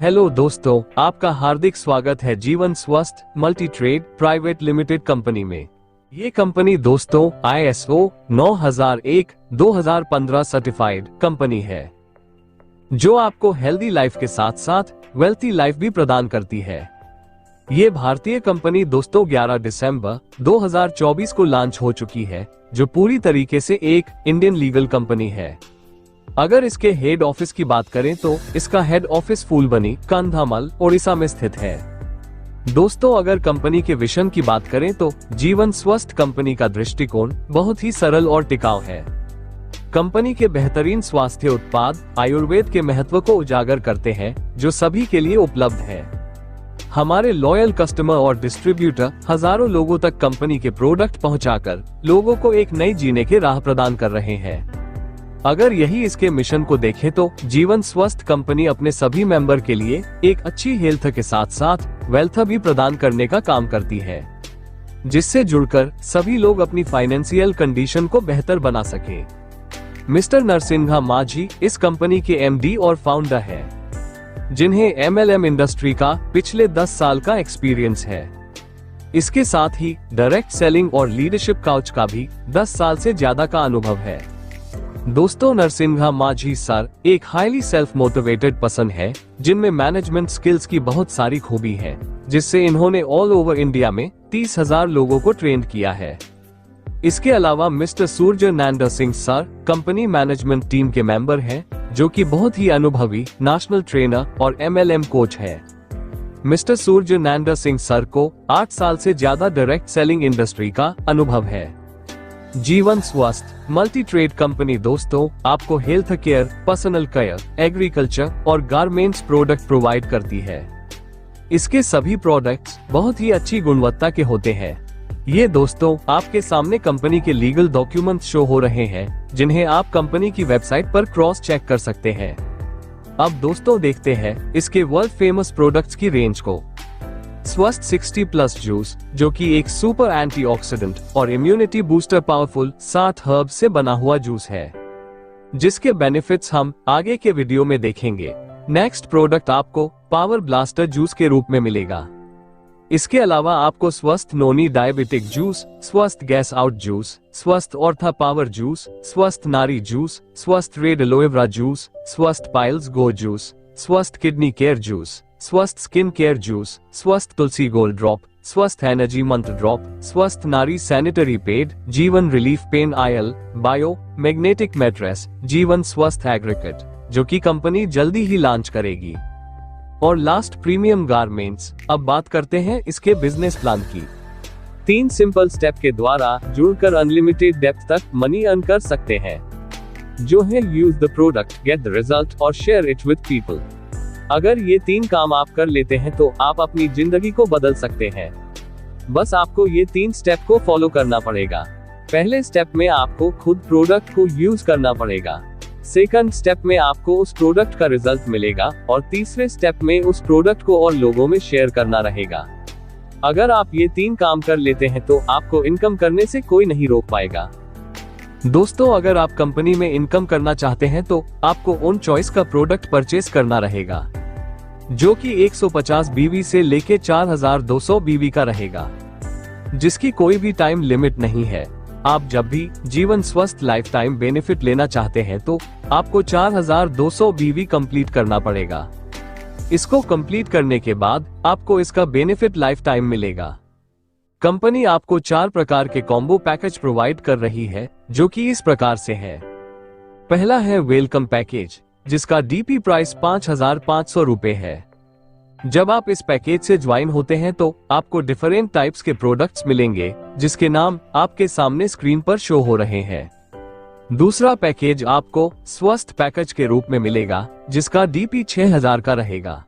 Hello दोस्तों, आपका हार्दिक स्वागत है जीवन स्वस्थ multi trade private limited company में। ये कंपनी दोस्तों ISO 9001-2015 सर्टिफाइड कंपनी है, जो आपको हेल्दी लाइफ के साथ साथ वेल्थी लाइफ भी प्रदान करती है। ये भारतीय कंपनी दोस्तों 11 दिसंबर 2024 को लॉन्च हो चुकी है, जो पूरी तरीके से एक इंडियन लीगल कंपनी है। अगर इसके हेड ऑफिस की बात करें तो इसका हेड ऑफिस फूलबनी, कंधामल, ओडिशा में स्थित है। दोस्तों, अगर कंपनी के विजन की बात करें तो जीवन स्वस्थ कंपनी का दृष्टिकोण बहुत ही सरल और टिकाऊ है। कंपनी के बेहतरीन स्वास्थ्य उत्पाद आयुर्वेद के महत्व को उजागर करते हैं, जो सभी के लिए उपलब्ध है। हमारे लॉयल कस्टमर और डिस्ट्रीब्यूटर हजारों लोगों तक कंपनी के प्रोडक्ट पहुंचाकर लोगों को एक नई जीने की राह प्रदान कर रहे हैं। अगर यही इसके मिशन को देखें तो जीवन स्वस्थ कंपनी अपने सभी मेंबर के लिए एक अच्छी हेल्थ के साथ साथ वेल्थ भी प्रदान करने का काम करती है, जिससे जुड़कर सभी लोग अपनी फाइनेंशियल कंडीशन को बेहतर बना सके। मिस्टर नरसिंहा माझी इस कंपनी के MD और फाउंडर है, जिन्हें MLM इंडस्ट्री का पिछले 10 साल का एक्सपीरियंस है। इसके साथ ही डायरेक्ट सेलिंग और लीडरशिप काउच का भी 10 साल से ज्यादा का अनुभव है। दोस्तों, नरसिंहा माझी सर एक हाईली सेल्फ मोटिवेटेड पर्सन है, जिनमें मैनेजमेंट स्किल्स की बहुत सारी खूबी है, जिससे इन्होंने ऑल ओवर इंडिया में 30,000 लोगों को ट्रेन किया है। इसके अलावा mister Surya Nanda Singh sir company management team के मेंबर हैं, जो कि बहुत ही अनुभवी नेशनल ट्रेनर और MLM कोच है। मिस्टर सूर्य नंदा सिंह सर को 8 साल से ज्यादा डायरेक्ट सेलिंग इंडस्ट्री का अनुभव है। जीवन स्वस्थ मल्टी ट्रेड कंपनी दोस्तों आपको health care, personal care, agriculture और गारमेंट्स प्रोडक्ट प्रोवाइड करती है। इसके सभी प्रोडक्ट्स बहुत ही अच्छी गुणवत्ता के होते हैं। ये दोस्तों आपके सामने कंपनी के लीगल डॉक्यूमेंट्स शो हो रहे हैं, जिन्हें आप कंपनी की वेबसाइट पर क्रॉस चेक कर सकते हैं। अब दोस्तों देखते हैं इसके वर्ल्ड फेमस प्रोडक्ट्स की रेंज को। स्वस्थ 60+ जूस, जो कि एक सुपर एंटीऑक्सीडेंट और इम्यूनिटी बूस्टर पावरफुल 60 हर्ब से बना हुआ जूस है, जिसके बेनिफिट्स हम आगे के वीडियो में देखेंगे। नेक्स्ट प्रोडक्ट आपको पावर ब्लास्टर जूस के रूप में मिलेगा। इसके अलावा आपको स्वस्थ नोनी डायबिटिक जूस, स्वस्थ गैस आउट जूस, स्वस्थ ऑर्था पावर जूस, स्वस्थ नारी जूस, स्वस्थ रेड एलोवेरा जूस, स्वस्थ पाइल्स गो जूस, स्वस्थ किडनी केयर जूस, स्वस्थ स्किन केयर जूस, स्वस्थ तुलसी गोल्ड ड्रॉप, स्वस्थ एनर्जी मंत्र ड्रॉप, स्वस्थ नारी सैनिटरी पैड, जीवन relief pen oil, bio magnetic mattress, जीवन स्वस्थ एग्रीकेट, जो कि कंपनी जल्दी ही लॉन्च करेगी, और लास्ट प्रीमियम गारमेंट्स। अब बात करते हैं इसके बिजनेस प्लान की। 3 सिंपल स्टेप के द्वारा जुड़कर अनलिमिटेड डेप्थ तक मनी अर्न कर सकते हैं, जो है use the product, get the result और शेयर इट विद पीपल। अगर ये 3 काम आप कर लेते हैं तो आप अपनी जिंदगी को बदल सकते हैं। बस आपको ये 3 स्टेप को फॉलो करना पड़ेगा। पहले स्टेप में आपको खुद प्रोडक्ट को यूज करना पड़ेगा। सेकंड स्टेप में आपको उस प्रोडक्ट का रिजल्ट मिलेगा, और तीसरे स्टेप में उस प्रोडक्ट को और लोगों में शेयर करना रहेगा। अगर आप ये 3 काम कर लेते हैं तो आपको इनकम करने से कोई नहीं रोक पाएगा। दोस्तों, अगर आप कंपनी में इनकम करना चाहते हैं तो आपको ओन चॉइस का प्रोडक्ट परचेस करना रहेगा, जो कि 150 BV से लेके 4200 BV का रहेगा, जिसकी कोई भी टाइम लिमिट नहीं है। आप जब भी जीवन स्वस्थ लाइफ टाइम बेनिफिट लेना चाहते हैं तो आपको 4200 BV कंप्लीट करना पड़ेगा। इसको कंप्लीट करने के बाद आपको इसका बेनिफिट लाइफ टाइम मिलेगा। कंपनी आपको 4 प्रकार के कॉम्बो पैकेज प्रोवाइड कर रही है, जो कि इस प्रकार से है। पहला है वेलकम पैकेज, जिसका DP प्राइस 5,500 रुपए है। जब आप इस पैकेज से ज्वाइन होते हैं तो आपको डिफरेंट टाइप्स के प्रोडक्ट्स मिलेंगे, जिसके नाम आपके सामने स्क्रीन पर शो हो रहे हैं। दूसरा पैकेज आपको स्वस्थ पैकेज के रूप में मिलेगा, जिसका DP 6,000 का रहेगा।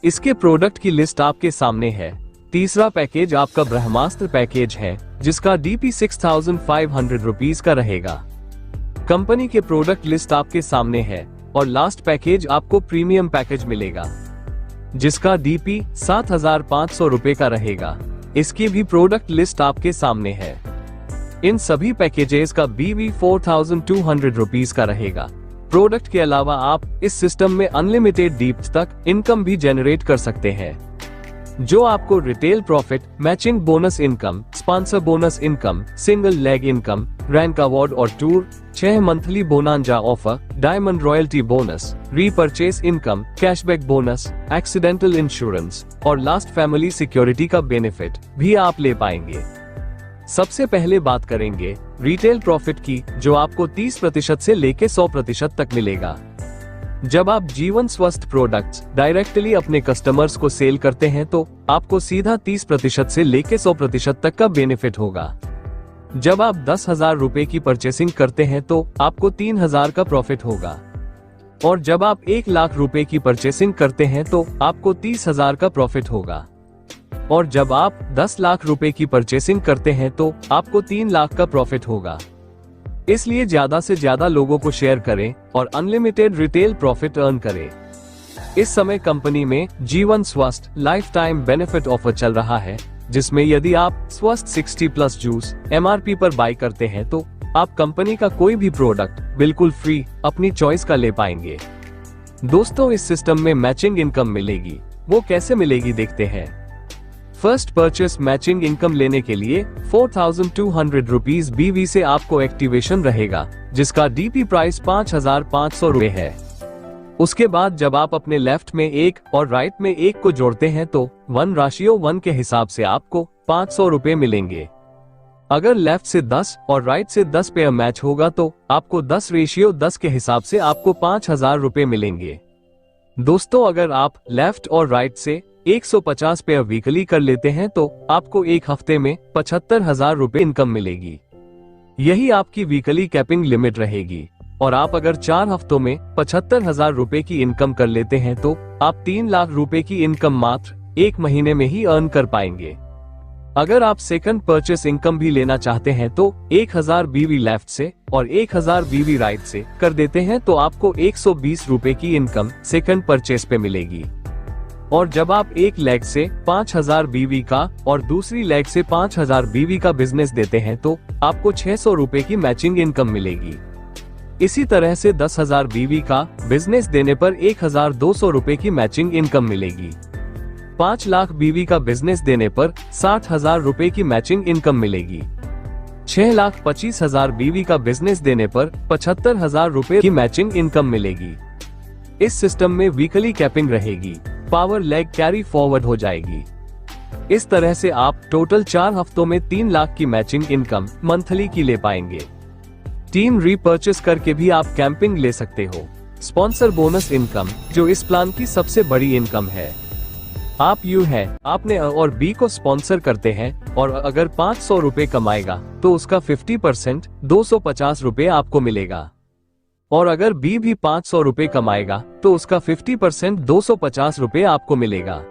इसके प्रोडक्ट की लिस्ट आपके सामने है। तीसरा पैकेज आपका ब्रह्मास्त्र पैकेज है, जिसका DP 6,500 रुपीज का रहेगा। कंपनी के प्रोडक्ट लिस्ट आपके सामने है। और लास्ट पैकेज आपको प्रीमियम पैकेज मिलेगा, जिसका DP 7,500 रुपए का रहेगा। इसकी भी प्रोडक्ट लिस्ट आपके सामने है। इन सभी पैकेजेस का BV 4,200 रुपीज का रहेगा। प्रोडक्ट के अलावा आप इस सिस्टम में अनलिमिटेड डीप्थ तक इनकम भी जनरेट कर सकते हैं, जो आपको retail profit, matching bonus income, sponsor bonus income, single leg income, rank award और tour, 6 monthly bonanza offer, diamond royalty bonus, repurchase income, cashback bonus, accidental insurance और लास्ट फैमिली सिक्योरिटी का benefit भी आप ले पाएंगे। सबसे पहले बात करेंगे रिटेल प्रॉफिट की, जो आपको 30% से लेके 100% तक मिलेगा। जब आप जीवन स्वस्थ प्रोडक्ट्स डायरेक्टली अपने कस्टमर्स को सेल करते हैं तो आपको सीधा 30% से लेके 100% तक का बेनिफिट होगा। जब आप 10,000 रुपए की परचेसिंग करते हैं तो आपको 3,000 का प्रॉफिट होगा, और जब आप 1 लाख रुपए की परचेसिंग करते हैं तो आपको 30,000 का प्रॉफिट होगा, और जब आप 10 लाख रुपए की परचेसिंग करते हैं तो आपको 3 लाख का प्रॉफिट होगा। इसलिए ज्यादा से ज्यादा लोगों को शेयर करें और अनलिमिटेड रिटेल प्रॉफिट अर्न करें। इस समय कंपनी में जीवन स्वस्थ लाइफ टाइम बेनिफिट ऑफर चल रहा है, जिसमें यदि आप स्वस्थ 60+ जूस MRP पर बाय करते हैं तो आप कंपनी का कोई भी प्रोडक्ट बिल्कुल फ्री अपनी चॉइस का ले पाएंगे। दोस्तों, इस सिस्टम में मैचिंग इनकम मिलेगी। वो कैसे मिलेगी देखते हैं। फर्स्ट परचेस मैचिंग इनकम लेने के लिए 4,200 रुपीज BV से आपको एक्टिवेशन रहेगा, जिसका DP प्राइस 5,500 रुपए है। उसके बाद जब आप अपने लेफ्ट में 1 और राइट में 1 को जोड़ते हैं तो 1:1 के हिसाब से आपको 500 रुपए मिलेंगे। अगर लेफ्ट से 10 और राइट से 10 पेयर मैच होगा तो आपको 10:10 के हिसाब से आपको 5,000 रुपए मिलेंगे। दोस्तों, अगर आप लेफ्ट और राइट से 150 पेयर वीकली कर लेते हैं तो आपको एक हफ्ते में 75,000 रुपए इनकम मिलेगी। यही आपकी वीकली कैपिंग लिमिट रहेगी, और आप अगर 4 हफ्तों में 75,000 रुपए की इनकम कर लेते हैं तो आप 3 लाख रुपए की इनकम मात्र 1 महीने में ही अर्न कर पाएंगे। अगर आप सेकंड परचेस इनकम भी लेना चाहते हैं तो 1,000 BV लेफ्ट से और 1,000 BV राइट से कर देते हैं तो आपको 120 रुपए की इनकम सेकंड परचेस पे मिलेगी। और जब आप एक लेग से 5,000 BV का और दूसरी लेग से 5,000 BV का बिजनेस देते हैं तो आपको 600 रुपए की मैचिंग इनकम मिलेगी। इसी तरह से 10,000 BV का बिजनेस देने पर 1,200 रुपए की मैचिंग इनकम मिलेगी। 5 लाख BV का बिजनेस देने पर 60,000 रुपए की मैचिंग इनकम मिलेगी। 6,25,000 BV का बिजनेस देने पर 75,000 रुपए की मैचिंग इनकम मिलेगी। इस सिस्टम में वीकली कैपिंग रहेगी, पावर लेग कैरी फॉरवर्ड हो जाएगी। इस तरह से आप टोटल 4 हफ्तों में 3 लाख की मैचिंग इनकम मंथली की ले पाएंगे। टीम रीपर्चेस करके भी आप कैंपिंग ले सकते हो। स्पॉन्सर बोनस इनकम, जो इस प्लान की सबसे बड़ी इनकम है। आप यू है, आपने A और B को स्पॉन्सर करते हैं और अगर 500 रुपए कमाएगा तो उसका 50% 250 रुपए आपको मिलेगा, और अगर B भी 500 रुपए कमाएगा तो उसका 50% 250 रुपए आपको मिलेगा।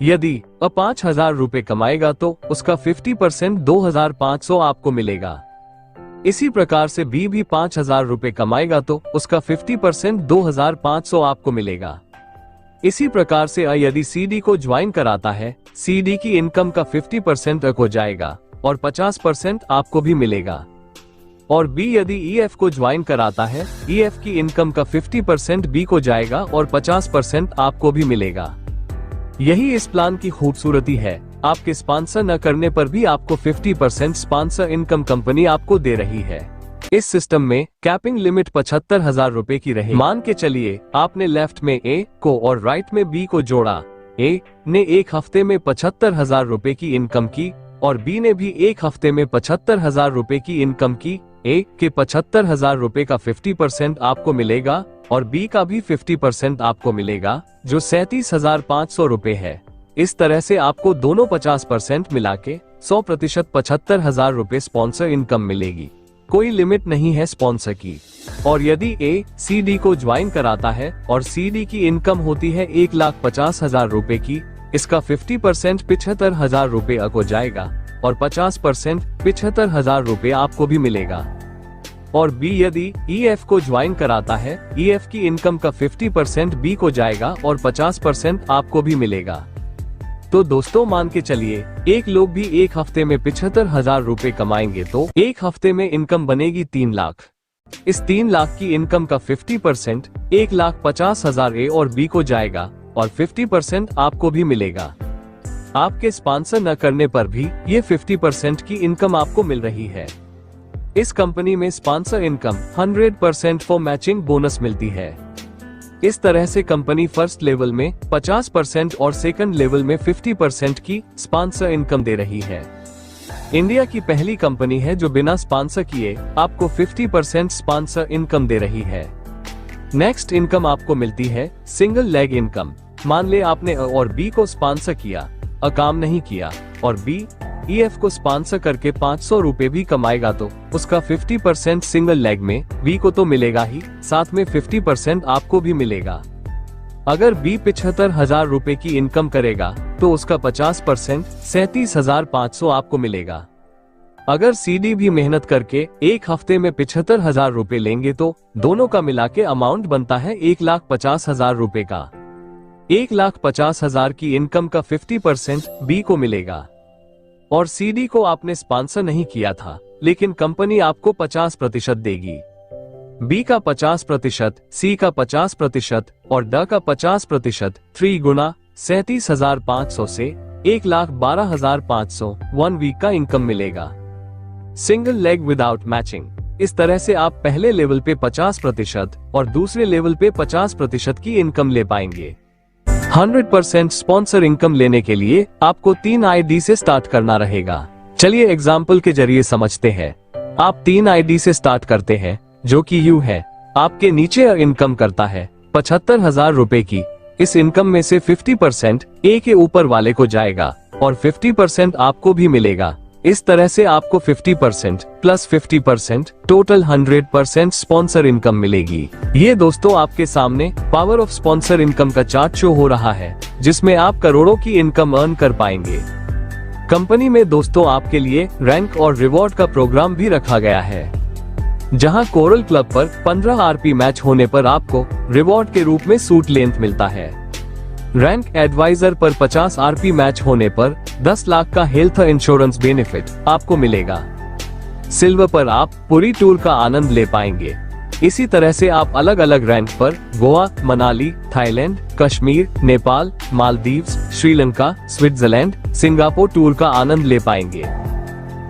यदि A 5,000 रुपए कमाएगा तो उसका 50% 2,500 आपको मिलेगा। इसी प्रकार से B भी 5,000 रुपए कमाएगा तो उसका 50% 2,500 आपको मिलेगा। इसी प्रकार से A यदि CD को ज्वाइन कराता है, CD की इनकम का 50% A को जाएगा और 50% आपको भी मिलेगा। और B यदि EF को ज्वाइन कराता है, EF की इनकम का 50% B को जाएगा और 50% आपको भी मिलेगा। यही इस प्लान की खूबसूरती है। आपके स्पॉन्सर न करने पर भी आपको 50% स्पॉन्सर इनकम कंपनी आपको दे रही है। इस सिस्टम में कैपिंग लिमिट 75,000 रुपए की रही। मान के चलिए आपने लेफ्ट में A को और राइट में B को जोड़ा। A ने एक हफ्ते में 75,000 रुपए की इनकम की और B ने भी एक हफ्ते में 75,000 रुपए की इनकम की। A के 75,000 रुपए का 50% आपको मिलेगा और B का भी 50% आपको मिलेगा, जो 37,500 रुपए है। इस तरह से आपको दोनों 50% मिला के 100% 75,000 रुपए स्पॉन्सर इनकम मिलेगी। कोई लिमिट नहीं है स्पॉन्सर की। और यदि A CD को ज्वाइन कराता है और CD की इनकम होती है 1,50,000 रुपए की, इसका 50% 75,000 रुपए को जाएगा और 50% 75,000 रुपए आपको भी मिलेगा। और B यदि EF को ज्वाइन कराता है, EF की इनकम का 50% B को जाएगा और 50% आपको भी मिलेगा। तो दोस्तों, मान के चलिए एक लोग भी एक हफ्ते में 75,000 रुपए कमाएंगे तो एक हफ्ते में इनकम बनेगी 3 लाख। इस 3 लाख की इनकम का 50% 1,50,000 ए और बी को जाएगा और 50% आपको भी मिलेगा। आपके स्पॉन्सर न करने पर भी ये 50% की इनकम आपको मिल रही है। इस कंपनी में sponsor income 100% for matching bonus मिलती है। इस तरह से कंपनी फर्स्ट लेवल में 50% और सेकंड लेवल में 50% की स्पॉन्सर इनकम दे रही है। इंडिया की पहली कंपनी है जो बिना स्पॉन्सर किए आपको 50% स्पॉन्सर इनकम दे रही है। नेक्स्ट इनकम आपको मिलती है सिंगल लेग इनकम। मान ले आपने अ और बी को स्पॉन्सर किया, अ काम नहीं किया और बी EF को स्पॉन्सर करके 500 रुपए भी कमाएगा तो उसका 50% सिंगल लेग में बी को तो मिलेगा ही, साथ में 50% आपको भी मिलेगा। अगर बी 75,000 रुपए की इनकम करेगा तो उसका 50% 37,500 आपको मिलेगा। अगर CD भी मेहनत करके एक हफ्ते में 75,000 रुपए लेंगे तो दोनों का मिला के अमाउंट बनता है 1,50,000 रुपए का। 1,50,000 की इनकम का 50% बी को मिलेगा और CD को आपने स्पॉन्सर नहीं किया था, लेकिन कंपनी आपको 50% देगी। बी का 50%, सी का 50% और ड का 50%, 3 गुना 37,500 से 1,12,500 1 वीक का इनकम मिलेगा। Single leg without matching. इस तरह से आप पहले लेवल पे 50% और दूसरे लेवल पे 50% की इनकम ले पाएंगे। 100% स्पॉन्सर इनकम लेने के लिए आपको 3 ID से स्टार्ट करना रहेगा। चलिए एग्जाम्पल के जरिए समझते हैं। आप 3 ID से स्टार्ट करते हैं जो कि यू है। आपके नीचे इनकम करता है 75,000 रुपए की। इस इनकम में से 50% ए के ऊपर वाले को जाएगा और 50% आपको भी मिलेगा। इस तरह से आपको 50% प्लस 50% टोटल 100% स्पॉन्सर इनकम मिलेगी। ये दोस्तों आपके सामने पावर ऑफ स्पॉन्सर इनकम का चार्ट शो हो रहा है, जिसमें आप करोड़ों की इनकम अर्न कर पाएंगे। कंपनी में दोस्तों आपके लिए रैंक और रिवॉर्ड का प्रोग्राम भी रखा गया है, जहां कोरल क्लब पर 15 RP मैच होने पर आपको रिवॉर्ड के रूप में सूट लेंथ मिलता है। रैंक एडवाइजर पर 50 RP मैच होने पर 10 लाख का हेल्थ इंश्योरेंस बेनिफिट आपको मिलेगा। सिल्वर पर आप पूरी टूर का आनंद ले पाएंगे। इसी तरह से आप अलग अलग रैंक पर Goa, Manali, Thailand, Kashmir, Nepal, Maldives, Sri Lanka, Switzerland, Singapore tour का आनंद ले पाएंगे।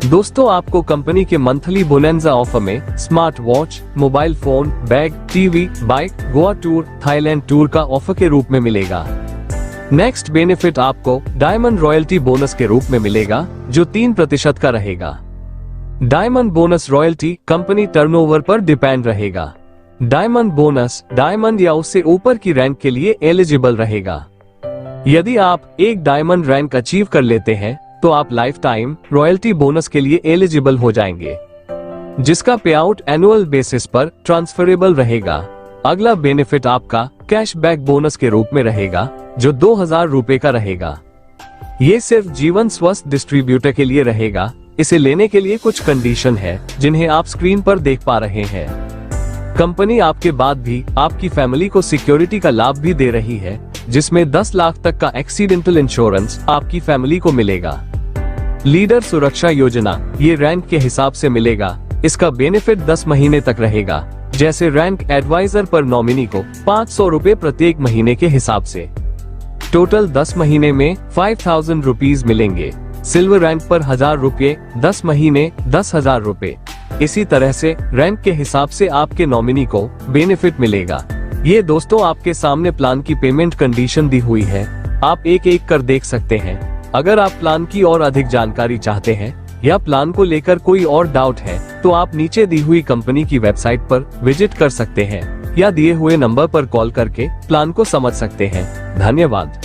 दोस्तों आपको कंपनी के मंथली बोनेंजा ऑफर में smart watch, mobile phone, bag, TV, bike, Goa tour, Thailand tour का ऑफर के रूप में मिलेगा। नेक्स्ट बेनिफिट आपको डायमंड रॉयल्टी बोनस के रूप में मिलेगा, जो 3% का रहेगा। Diamond bonus royalty company turnover पर डिपेंड रहेगा। डायमंड बोनस डायमंड या उससे ऊपर की रैंक के लिए एलिजिबल रहेगा। यदि आप एक डायमंड रैंक अचीव कर लेते हैं तो आप लाइफ टाइम रॉयल्टी बोनस के लिए एलिजिबल हो जाएंगे, जिसका पे आउट एनुअल बेसिस पर ट्रांसफरेबल रहेगा। अगला बेनिफिट आपका कैशबैक बोनस के रूप में रहेगा, जो 2,000 रुपए का रहेगा। ये सिर्फ जीवन स्वस्थ डिस्ट्रीब्यूटर के लिए रहेगा। इसे लेने के लिए कुछ कंडीशन है, जिन्हें आप स्क्रीन पर देख पा रहे हैं। कंपनी आपके बाद भी आपकी फैमिली को सिक्योरिटी का लाभ भी दे रही है, जिसमें 10 लाख तक का एक्सीडेंटल इंश्योरेंस आपकी फैमिली को मिलेगा। लीडर सुरक्षा योजना ये रैंक के हिसाब से मिलेगा। इसका बेनिफिट 10 महीने तक रहेगा। जैसे रैंक एडवाइजर पर नॉमिनी को 500 रुपए प्रत्येक महीने के हिसाब से। टोटल 10 महीने में 5,000 रुपीज मिलेंगे। सिल्वर रैंक पर 1,000 रुपए, 10 महीने 10,000 रुपए। इसी तरह से रैंक के हिसाब से आपके नॉमिनी को बेनिफिट मिलेगा। ये दोस्तों आपके सामने प्लान की पेमेंट कंडीशन दी हुई है, आप एक एक कर देख सकते हैं। अगर आप प्लान की और अधिक जानकारी चाहते हैं या प्लान को लेकर कोई और डाउट है तो आप नीचे दी हुई कंपनी की वेबसाइट पर विजिट कर सकते हैं या दिए हुए नंबर पर कॉल करके प्लान को समझ सकते हैं। धन्यवाद।